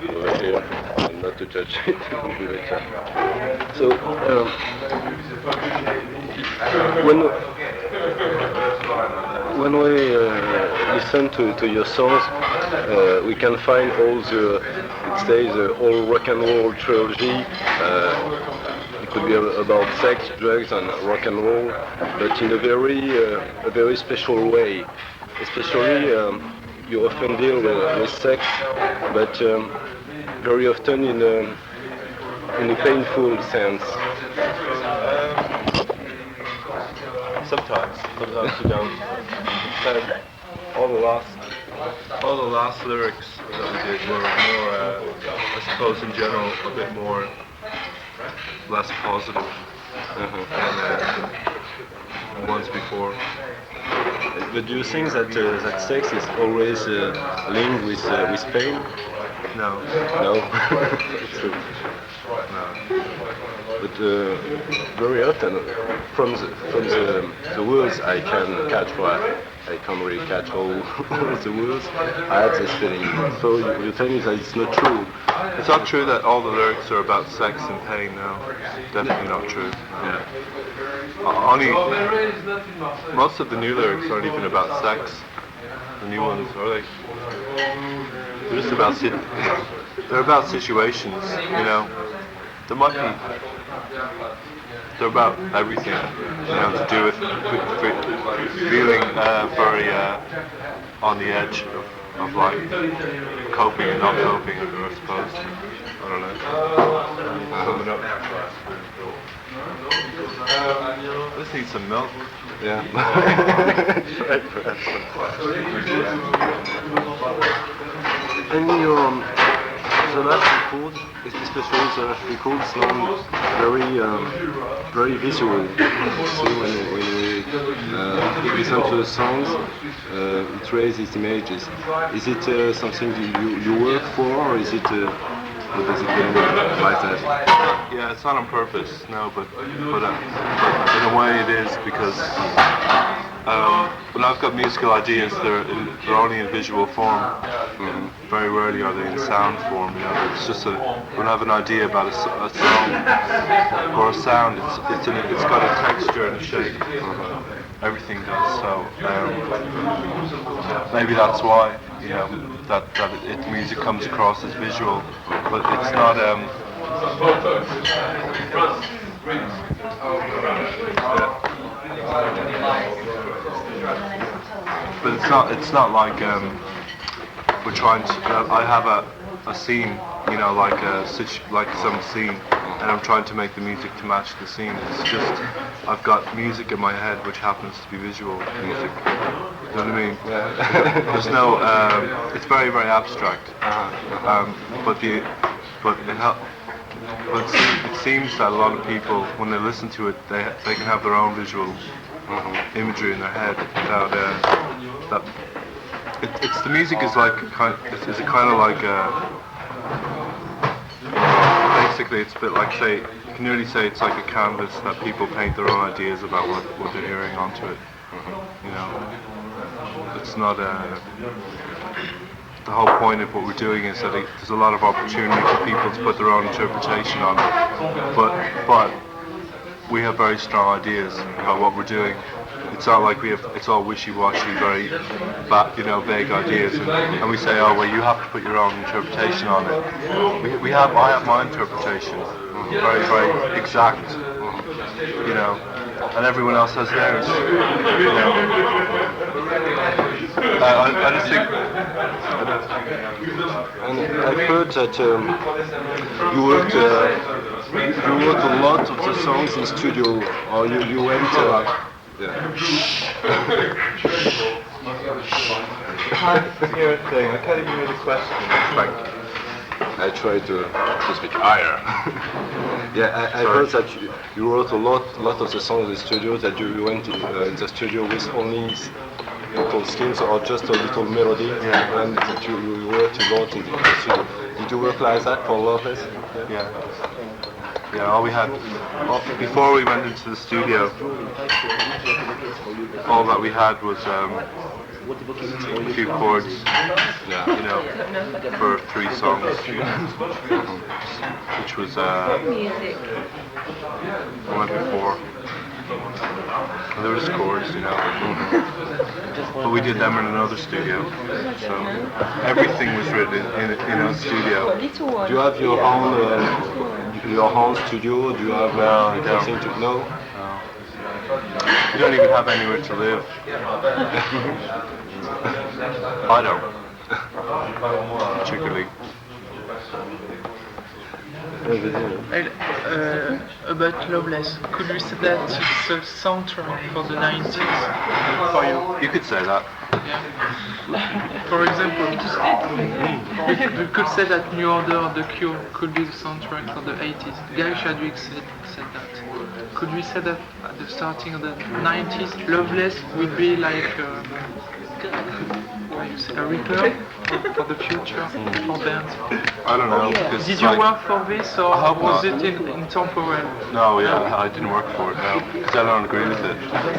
over here, and not to judge it. So, when we listen to your songs, we can find all the, it says, all rock and roll trilogy. It could be about sex, drugs, and rock and roll, but in a very special way. Especially, you often deal with sex, but very often in a painful sense. Sometimes you don't. All the last lyrics that we did were more, I suppose, in general, a bit more, less positive than the ones before. But do you think that that sex is always linked with pain? No. No. True. No. But very often, from the words I can catch, well, I can't really catch all the words. I have this feeling. So you tell me that it's not true. It's not true that all the lyrics are about sex and pain. No, definitely not true. Yeah. Only most of the new lyrics aren't even about sex. The new ones are they? They're just about they're about situations. You know, there might be. They're about everything. You know, to do with feeling very on the edge of like coping and not coping. I suppose. I don't know. Coming up. I just need some milk. Yeah. And your the last record, especially the last record, sounds very visual. So when we listen to the songs, it raises images. Is it something you work for, or is it? Or does it get like that? Yeah, it's not on purpose, no, but in a way it is because when I've got musical ideas, they're only in visual form. Mm-hmm. Very rarely are they in sound form. You know, it's just when I have an idea about a song or a sound, it's got a texture and a shape. Mm-hmm. Everything does. So maybe that's why that music comes across as visual, but it's not. But it's not like we're trying to. I have a scene, like some scene, and I'm trying to make the music to match the scene. It's just I've got music in my head which happens to be visual music. You know what I mean? There's no. It's very very abstract. But it seems that a lot of people, when they listen to it, they can have their own visual imagery in their head. That it's the music is like is a kind of like basically it's a bit like you can nearly say it's like a canvas that people paint their own ideas about what they're hearing onto it. You know, it's not the whole point of what we're doing is that there's a lot of opportunity for people to put their own interpretation on it. But we have very strong ideas about what we're doing. It's not like it's all wishy-washy, very vague ideas, and we say, oh well, you have to put your own interpretation on it. I have my interpretation, very very exact, and everyone else has theirs. I just think. And I've heard that you worked a lot of the songs in studio, or you went. Yeah. I can't hear a thing. I can't even hear the question. Frank. I try to speak higher. Yeah, I heard that you wrote a lot of the songs in the studio, that you went in the studio with only vocal skills or just a little melody, and that you worked a lot in the studio. Did you work like that for Loveless? Yeah. Yeah, all we had, before we went into the studio, all that we had was a few chords, you know, for 3 songs, which was one before. And they were just chords, you know. But we did them in another studio, so everything was written in a studio. Do you have your own studio? Do you have anything to know? No. You don't even have anywhere to live. I don't. Particularly. About Loveless, could we say that it's a soundtrack for the 90s for you? You could say that. Yeah. For example, we could say that New Order, The Cure could be the soundtrack for the 80s. Guy Chadwick said that. Could we say that at the starting of the 90s, Loveless would be like a return for the future for bands? I don't know. Because Did you work for this, or was it in temporary? No, yeah, I didn't work for it, no, because I don't agree with it.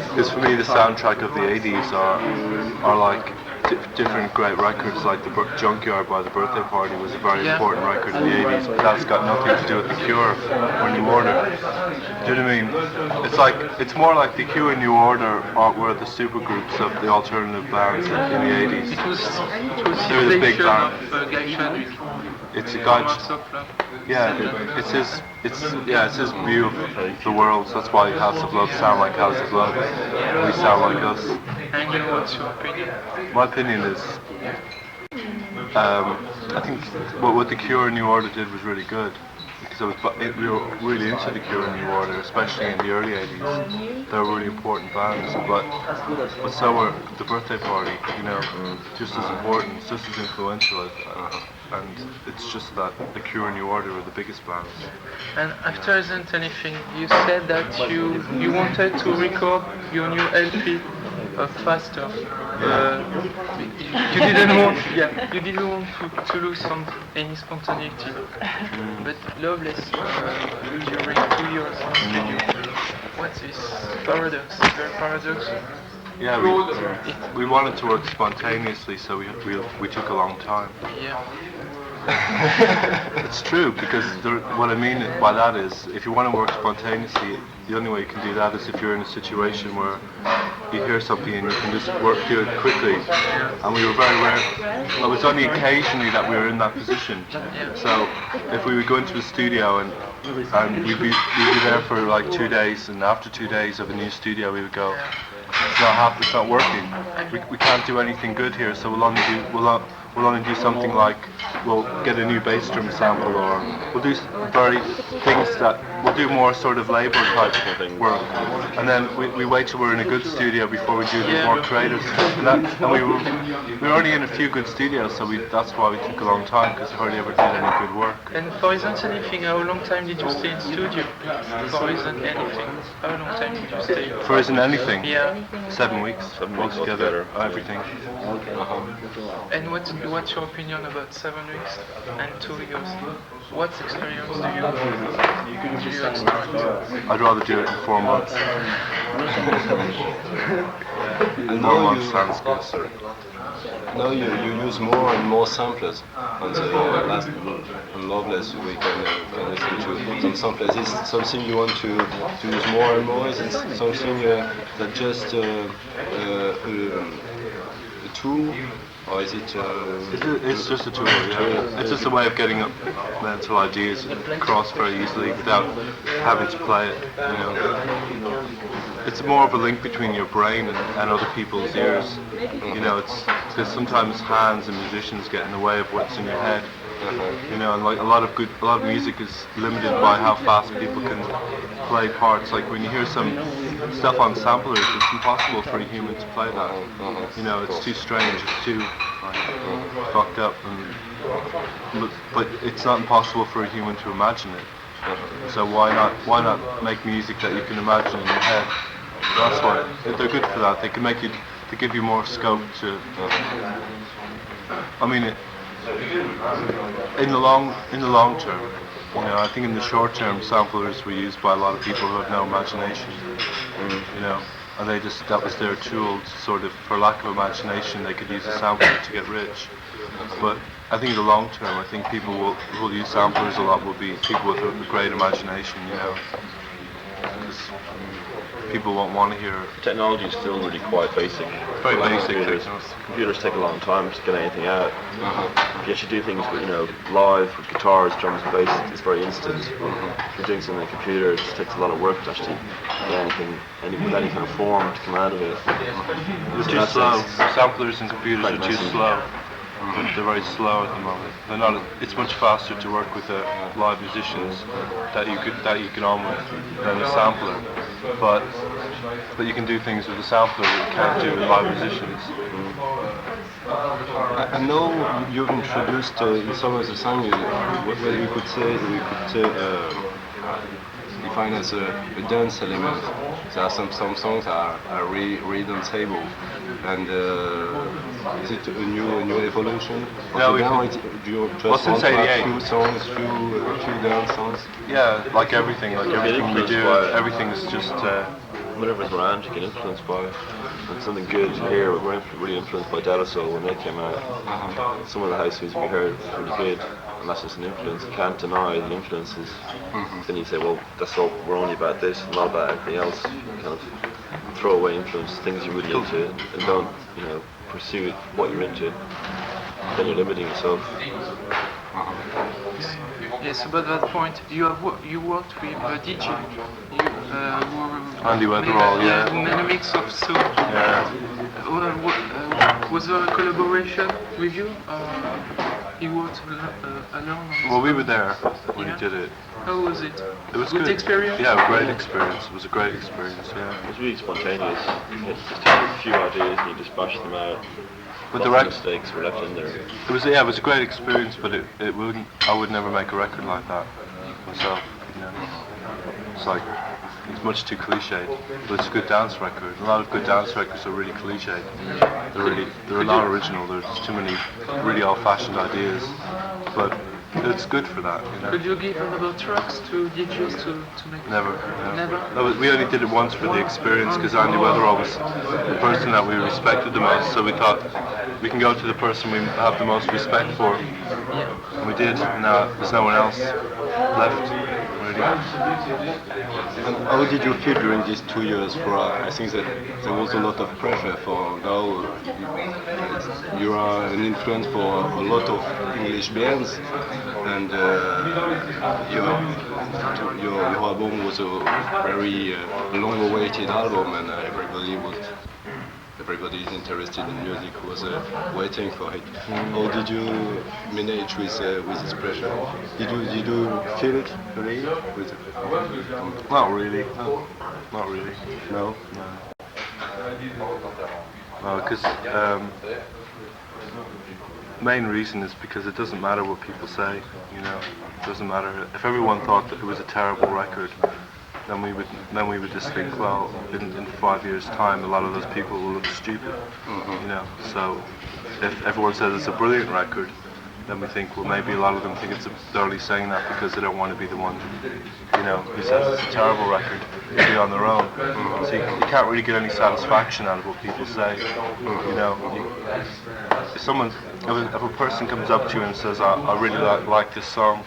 Because for me, the soundtrack of the 80s are like different great records, like the Junkyard by the Birthday Party was a very important record in the 80s, but that's got nothing to do with The Cure or New Order. Do you know what I mean? It's more like The Cure and New Order were the supergroups of the alternative bands in the 80s. It was They were the big band. of Guy Chadwick. It's a guy. It's his view of the world. So that's why House of Love sound like House of Love. We sound like us. And what's your opinion? My opinion is, I think what The Cure and New Order did was really good. Because we were really into The Cure and New Order, especially in the early 80s. They were really important bands, but so were the Birthday Party, you know, just as important, just as influential. And it's just that The Cure and New Order were the biggest bands. And after Isn't Anything, you said that you wanted to record your new LP faster. You didn't want to lose any spontaneity. But Loveless during 2 years on studio. What's this paradox? Very paradoxal. Yeah, we wanted to work spontaneously, so we took a long time. Yeah. It's true, because what I mean by that is, if you want to work spontaneously, the only way you can do that is if you're in a situation where you hear something and you can just do it quickly. And we were very rare. It was only occasionally that we were in that position. So if we would go into a studio and we'd be there for like 2 days, and after 2 days of a new studio, we would go, it's not working. We can't do anything good here, so we'll only do something like we'll get a new bass drum sample, or we'll do we'll do more sort of labor type work, and then we wait till we're in a good studio before we do the more creative stuff. And we were only in a few good studios, so that's why we took a long time, because we hardly ever did any good work. And for Isn't Anything, how long time did you stay in studio? For Isn't Anything, how long time did you stay? For Isn't Anything? Yeah. 7 weeks. 7 weeks together. Everything. And what's your opinion about 7 weeks and 2 years? What experience do you expect? I'd rather do it in 4 months. And 4 months sounds good, sir. Now you use more and more samplers. On the last on Loveless, we can listen to some samplers. Is it something you want to use more and more? Is it something that just a tool? Or is it? It's just a tool, yeah. It's just a way of getting up mental ideas across very easily without having to play it. You know, it's more of a link between your brain and other people's ears. You know, it's because sometimes hands and musicians get in the way of what's in your head. You know, and like a lot of music is limited by how fast people can play parts. Like when you hear some stuff on samplers, it's impossible for a human to play that. You know, it's too strange, it's too fucked up, but it's not impossible for a human to imagine it. So why not make music that you can imagine in your head? That's why they're good for that. They can they give you more scope to. I mean, in the long term, you know, I think in the short term, samplers were used by a lot of people who have no imagination. You know, and that was their tool to sort of, for lack of imagination, they could use a sampler to get rich. But I think in the long term, I think people who will use samplers a lot will be people with a great imagination, you know. People won't want to hear. Technology is still really quite basic. Very basic. Computers take a long time to get anything out. If you actually do things with, live with guitars, drums, and bass, it's very instant. If you're doing something on a computer, it just takes a lot of work to actually get with any kind of form to come out of it. It's too slow. Samplers and computers are too slow. They're very slow at the moment. They're not. It's much faster to work with live musicians that you can on with than a sampler. But you can do things with a sampler that you can't do with live musicians. I know you've introduced in some of the songs what we could define as a dance element. There are some songs are really danceable, and is it a new evolution? No, now do you just want to have few songs, few dance songs? Yeah, like everything we do, everything's just. Whatever's around, you get influenced by. And something good here, we're really influenced by Della Soul when they came out. Some of the house music we heard was really good, and that's just an influence. You can't deny the influences. Then you say, well, that's all. We're only about this, and not about everything else. You kind of throw away influence, things you're really into, and don't, pursue what you're into. Then you're limiting yourself. Yes, about that point, you worked with a DJ. Andy Weatherall, yeah. Many mix of songs. Yeah. Was there a collaboration with you? He worked alone? Well, we were there when he did it. How was it? It was good. Experience? Yeah, great experience. It was a great experience, yeah. It was really spontaneous. You just take a few ideas and you just bash them out. But the mistakes were left in there. It was a great experience, but it wouldn't. I would never make a record like that myself. It's like it's much too cliched, but it's a good dance record. A lot of good dance records are really cliched. They're not original. There's too many really old-fashioned ideas, but it's good for that. Could you give another tracks to DJs to make? Never. Never. No, we only did it once for the experience because Andy Weatherall was the person that we respected the most. So we thought we can go to the person we have the most respect for. And we did. Now there's no one else left. Really. And how did you feel during these 2 years? I think that there was a lot of pressure for now. You are an influence for a lot of English bands, and your album was a very long-awaited album, and everybody is interested in music was waiting for it. How did you manage with this pressure? Did you feel it really? Not really. Not really. No. Because main reason is because it doesn't matter what people say. It doesn't matter if everyone thought that it was a terrible record. Then we would just think, well, in 5 years' time, a lot of those people will look stupid. So if everyone says it's a brilliant record, then we think, well, maybe a lot of them think they're only saying that because they don't want to be the one, who says it's a terrible record, to be on their own. So you can't really get any satisfaction out of what people say. If a person comes up to you and says, I really like this song,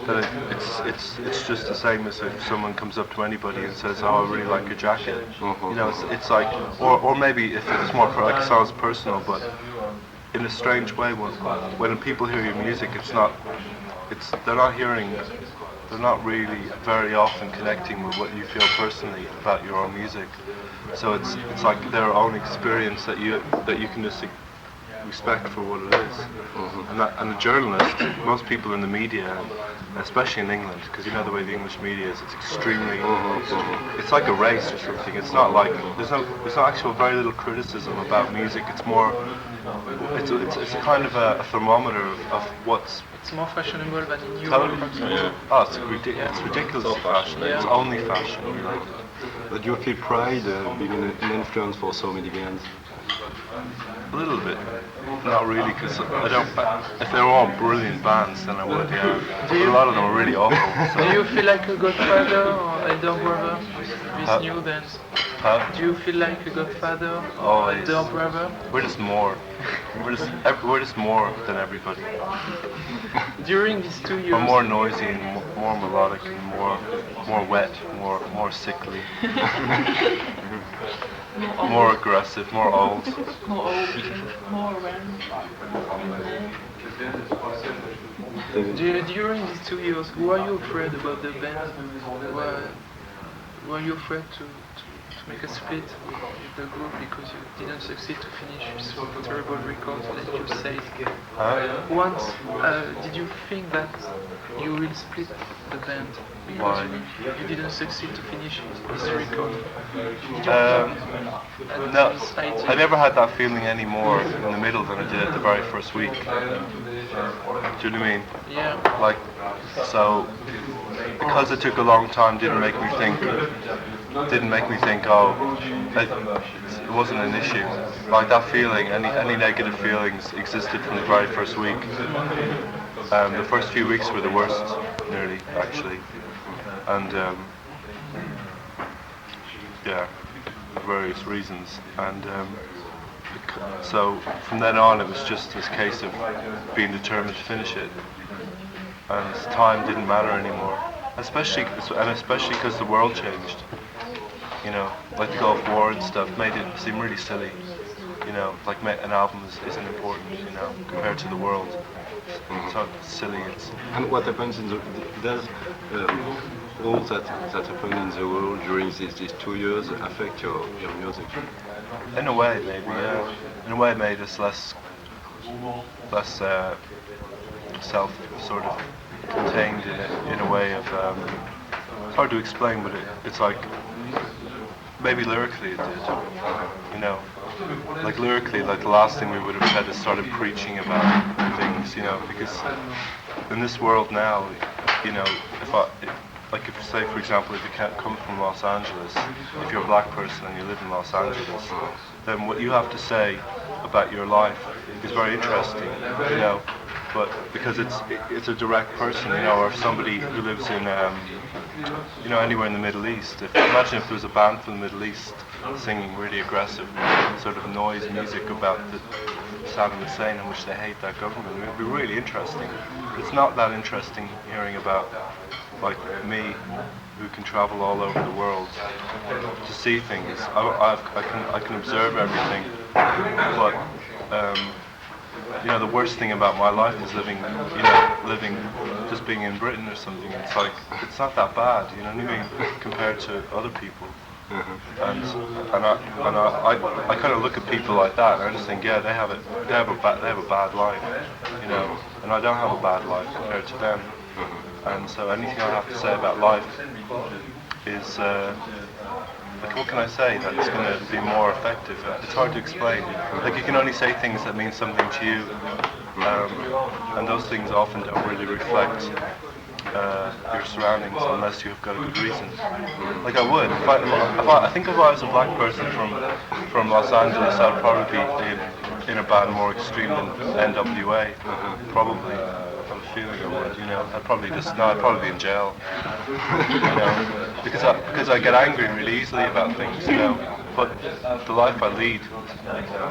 then it's just the same as if someone comes up to anybody and says, oh, I really like your jacket. It's like, or maybe if it's more like it sounds personal, but in a strange way, when people hear your music, they're not really very often connecting with what you feel personally about your own music. So it's like their own experience that you can just respect for what it is. And a journalist, most people in the media, especially in England, because the way the English media is, it's extremely, it's like a race or something. It's not like, there's no actual very little criticism about music. It's more, it's a kind of a thermometer of what's. It's more fashionable than in Europe. Oh, it's ridiculously fashionable. It's only fashion. But do you feel pride being an influence for so many bands? A little bit. Not really, because if they were all brilliant bands, then I would, yeah. But a lot of them are really awful. So. Do you feel like a godfather or elder brother with new bands? Huh? Do you feel like a godfather or Always. elder brother? We're just more. We're just more than everybody. During these 2 years, We're more noisy and more melodic and more wet, more sickly, more aggressive, more old. During these 2 years, were you afraid about the band? Were you afraid to make a split with the group because you didn't succeed to finish some terrible records that you said? Once, did you think that you will split the band because you didn't succeed to finish this record? No, I never had that feeling any more in the middle than I did at the very first week. Do you know what I mean? Yeah. Like, so, because it took a long time didn't make me think, oh, it wasn't an issue. Like that feeling, any negative feelings existed from the very first week. The first few weeks were the worst, nearly, actually. And, yeah, for various reasons. And so from then on it was just this case of being determined to finish it. And time didn't matter anymore. Especially because the world changed. You know, like the Gulf War and stuff made it seem really silly. You know, like an album isn't important, you know, compared to the world. So silly. And what happens does all that happened in the world during these 2 years affect your music? In a way, maybe, yeah. In a way, it made us less self sort of contained in a way of. It's hard to explain, but it's like maybe lyrically it did. You know. Like lyrically, like the last thing we would have said is started preaching about things, you know, because in this world now, you know, if say for example, if you can't come from Los Angeles, if you're a black person and you live in Los Angeles, then what you have to say about your life is very interesting, you know, but because it's a direct person, you know, or somebody who lives in, you know, anywhere in the Middle East. Imagine if there was a band from the Middle East singing really aggressive sort of noise music about Saddam Hussein, in which they hate that government. It would be really interesting. It's not that interesting hearing about like me, who can travel all over the world to see things. I can observe everything, but you know, the worst thing about my life is living just being in Britain or something. It's like it's not that bad, you know what I mean, compared to other people. And I kind of look at people like that, and I just think, yeah, they have a bad life, you know, and I don't have a bad life compared to them. And so anything I have to say about life is, like, what can I say that's going to be more effective? It's hard to explain. Like, you can only say things that mean something to you, and those things often don't really reflect your surroundings unless you've got a good reason. Like I would. I think if I was a black person from Los Angeles, I'd probably be in a band more extreme than NWA. Probably. I have a feeling I would, you know. I'd probably be in jail. You know, because I get angry really easily about things, you know. But the life I lead,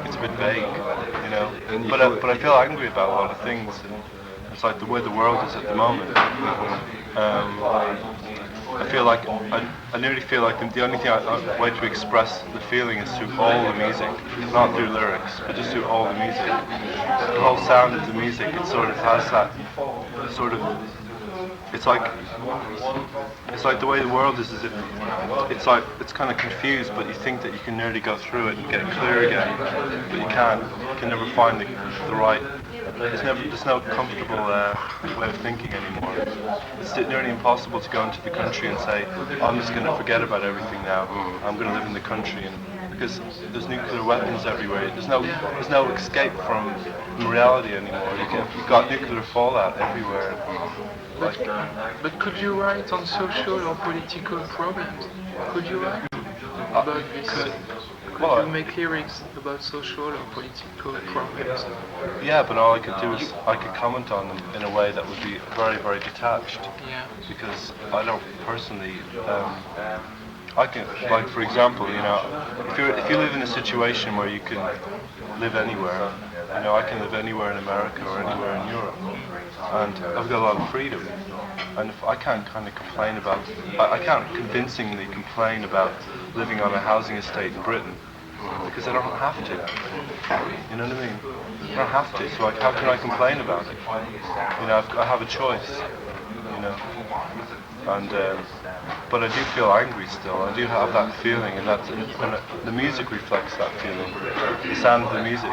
it's a bit vague, you know. But I feel angry about a lot of things. It's like the way the world is at the moment. I feel like I nearly feel like the only way to express the feeling is through all the music, not through lyrics, but just through all the music. The whole sound of the music, it sort of has that sort of. It's like the way the world is, as if it's like it's kind of confused, but you think that you can nearly go through it and get it clear again, but you can't. You can never find the right. There's no comfortable way of thinking anymore. It's nearly impossible to go into the country and say, I'm just going to forget about everything now. I'm going to live in the country, and because there's nuclear weapons everywhere. There's no escape from reality anymore. You've got nuclear fallout everywhere. But could you write on social or political problems? Could you write about this? Could you make lyrics about social or political problems? Yeah, but all I could do is I could comment on them in a way that would be very, very detached. Yeah. Because I don't personally, I can, like for example, you know, if you live in a situation where you can live anywhere, you know, I can live anywhere in America or anywhere in Europe, and I've got a lot of freedom. And if I can't kind of complain about, I can't convincingly complain about living on a housing estate in Britain, because I don't have to. You know what I mean? I don't have to, so like, how can I complain about it? You know, I have a choice, you know. And but I do feel angry still. I do have that feeling, and the music reflects that feeling. The sound of the music,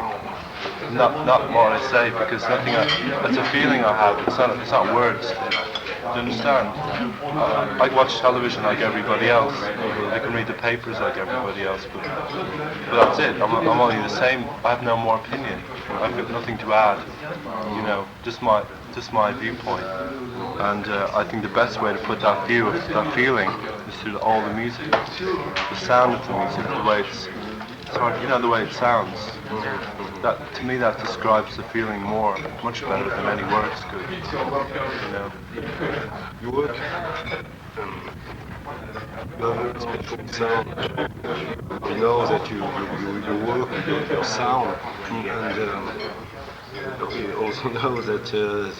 not what I say, because nothing. It's a feeling I have. It's not words. Do you understand? I watch television like everybody else. I can read the papers like everybody else, but that's it. I'm only the same. I have no more opinion. I've got nothing to add. You know, just my viewpoint. And I think the best way to put that feeling is through all the music, the sound of the music, the way it's hard, you know, the way it sounds. That, to me, that describes the feeling much better than any words could. You know. You work. You have a special sound. We know that you work with your sound, and we also know that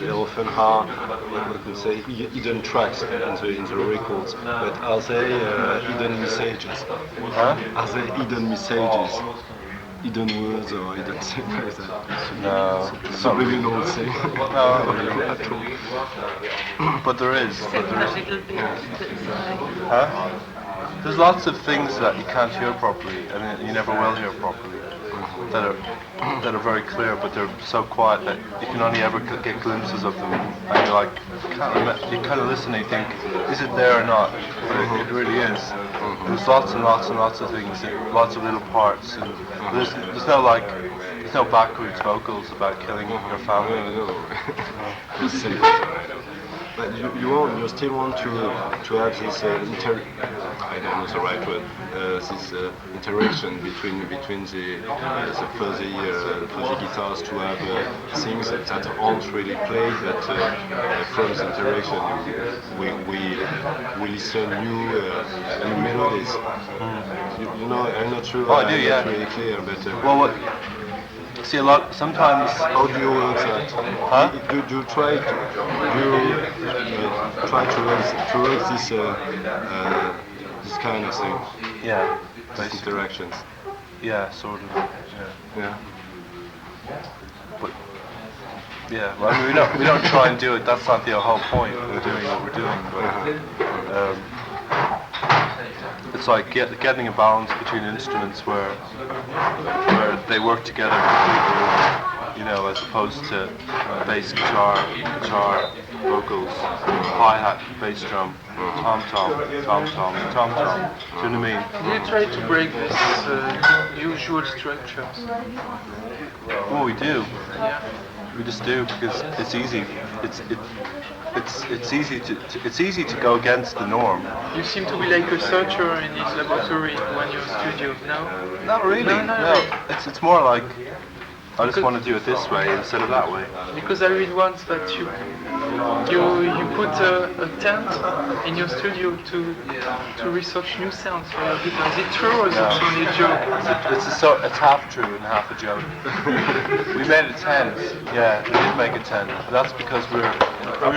there often are, what we could say, hidden tracks in the records. But are they hidden messages? Huh? Are they hidden messages? Hidden words or hidden things like that? No. Subliminal thing. No. But there is. Huh? There's lots of things that you can't hear properly, and you never will hear properly. That are very clear, but they're so quiet that you can only ever get glimpses of them, and you're like, you kind of listen and you think, is it there or not? But it really is. There's lots and lots and lots of things, lots of little parts, and there's no backwards vocals about killing your family. But you still want to have this I don't know the right word, this interaction between the fuzzy guitars, to have things that aren't really played, that from the interaction we listen new melodies. You know, I'm not sure. Oh, I do, yeah. Not really clear, but Well, see, sometimes. how do you work that? Huh? Do you try to work this kind of thing? Yeah. These interactions. Yeah, sort of. Yeah. But yeah, well, I mean, we don't try and do it. That's not the whole point of doing what we're doing. But it's like getting a balance between instruments where they work together completely, you know, as opposed to bass guitar, vocals, hi-hat, bass drum, tom-tom. Do you know what I mean? Do you try to break this usual structures? Well, we do. Yeah. We just do, because it's easy. It's easy to go against the norm. You seem to be like a searcher in his laboratory when you're in studio, no? Not really. No. It's more like I just want to do it this way instead of that way. Because I read once that you put a tent in your studio to research new sounds for your guitar. Is it true or is it only a joke? It's half true and half a joke. We made a tent. Yeah, we did make a tent. But that's because we're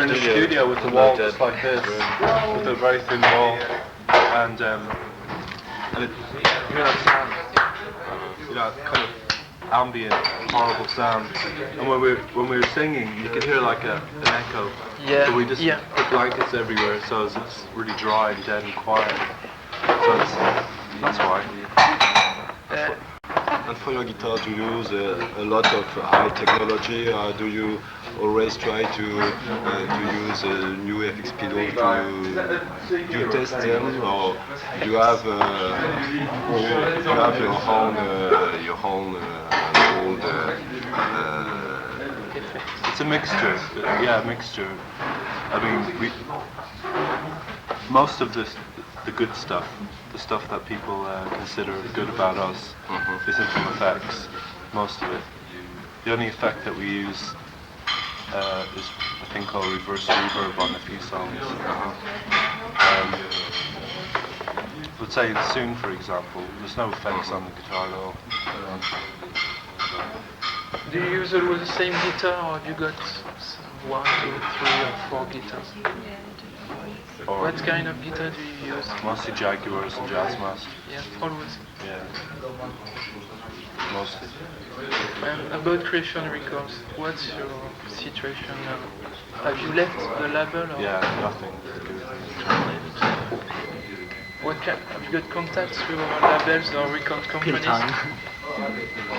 in the studio with the wall just like this, with a very thin wall, and you hear that sound, you know, kind of ambient, horrible sound. And when we were singing, you could hear like an echo. Yeah. So we just put blankets everywhere, so it's really dry and dead and quiet. So that's why. And for your guitar, do you use a lot of high technology? Do you always try to use new FX pedal? Do you test them, or do you have your own old? It's a mixture. Yeah, a mixture. I mean, most of the good stuff, the stuff that people consider good about us, isn't from effects. Most of it. The only effect that we use is a thing called reverse reverb on a few songs. But say in Soon, for example, there's no effects on the guitar at all. Do you use always the same guitar, or have you got 1, 2, 3, or 4 guitars? Or What kind of guitar do you use? mostly Jaguars and Jazzmasters. Yeah, always. Yeah. Mostly. About Creation Records, what's your situation now? Have you left the label? Or Yeah, nothing. have you got contacts with labels or record companies?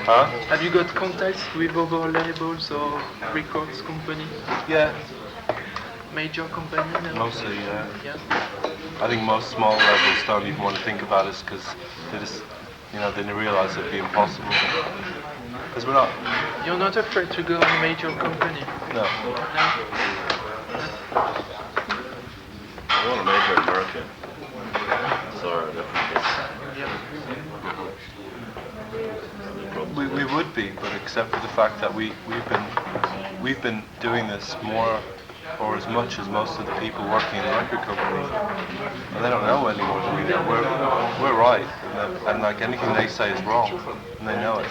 Huh? Have you got contacts with other labels or records companies? Yeah. Major company now? Mostly, yeah. Yeah. I think most small labels don't even want to think about us because they just, they didn't realise it'd be impossible. Because we're not. You're not afraid to go on a major company? No. I want a major American. Sorry, definitely. Yeah. We would be, but except for the fact that we've been doing this more or as much as most of the people working in the record company, and they don't know any more than we do. We're right, and like anything they say is wrong, and they know it.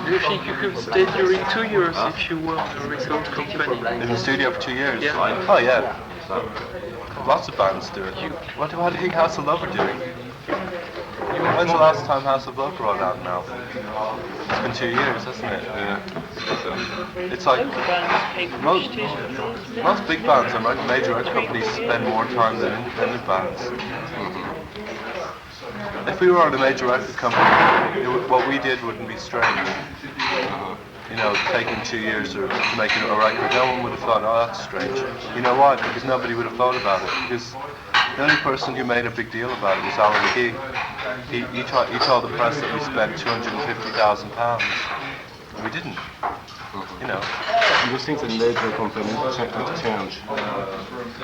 Do you think you could stay during 2 years if you were on a record company? In the studio for 2 years? Yeah. Oh yeah. Lots of bands do it. What do you think House of Love are doing? When's the last time House of Love brought out an album? It's been 2 years, hasn't it? Yeah. It's like most big bands and major record companies spend more time than independent bands. If we were on a major record company, what we did wouldn't be strange. Taking 2 years to make a record, no one would have thought, oh, that's strange. You know why? Because nobody would have thought about it. Because the only person who made a big deal about it was Alan McGee. He told the press that we spent £250,000, and we didn't. Do you think the major companies change?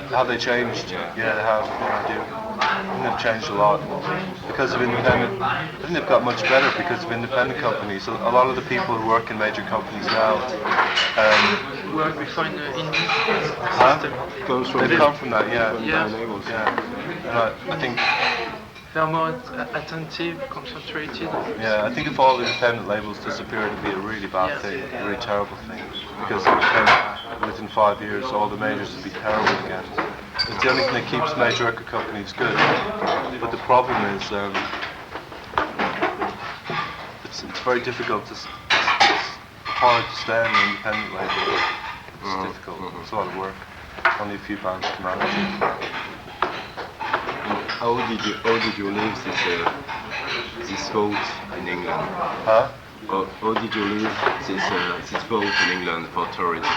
Have they changed? Yeah. Yeah, they have. Yeah, I do. I think they've changed a lot because of independent. I think they've got much better because of independent companies. A lot of the people who work in major companies now, Where we find the indie they've come from that. Yeah. Yeah. Yeah. And I think. They're more attentive, concentrated. Yeah, I think if all independent labels disappeared, it'd be a really bad thing, a really terrible thing. Because within 5 years, all the majors would be terrible again. It's the only thing that keeps major record companies good. But the problem is, it's very difficult to. It's hard to stay on an independent label. It's difficult. It's a lot of work. Only a few bands can manage it. How did you live this vote in England? Huh? How did you live this vote in England for tourism?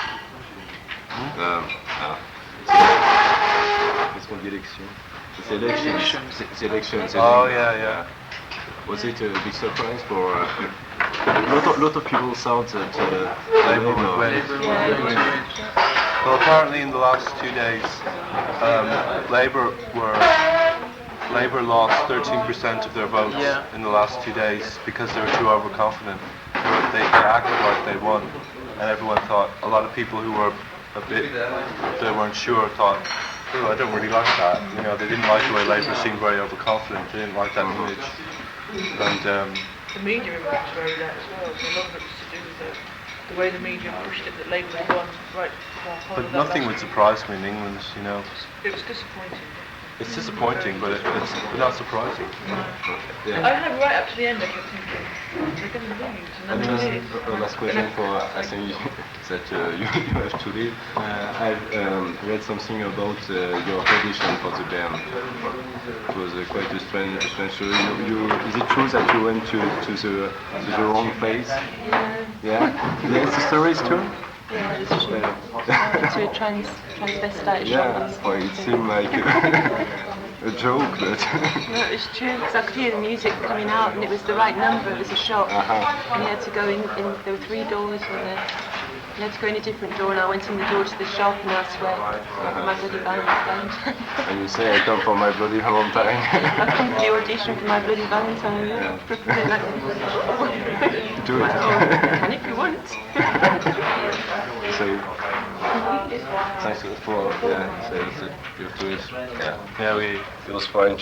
Qu'est-ce qu'on dit élection? Elections. Oh yeah. Was it a big surprise for a lot of people thought that Labour would win. Well, apparently in the last 2 days, Labour lost 13% of their votes in the last 2 days because they were too overconfident. They acted like they won, and everyone thought. A lot of people who were they weren't sure thought, oh, I don't really like that. They didn't like the way Labour seemed very overconfident. They didn't like that image. And the media reacted very that as well. So a lot of it was to do with the way the media pushed it that Labour had won. Right. but nothing would surprise me in England. It was disappointing. It's disappointing, but it's not surprising. I had right up to the end. I kept thinking they're going to lose, and then they did. Last question for I think that you have to leave. I've read something about your audition for the band. It was quite a strange story. Is it true that you went to the wrong place? Yeah. Yes, the story is true. Yeah, it's true. To a transvestite Yeah, well, it seemed like a joke, but... No, it was true, because I could hear the music coming out and it was the right number, it was a shop. And you had to go in, there were 3 doors, you had to go in a different door, and I went in the door to the shop and I swear, my bloody Valentine. And you say, I come for my bloody Valentine. I come for the audition for my bloody Valentine, Yeah. Do it. And if you want. So, thanks for, so you have to do it. Yeah, It was fine.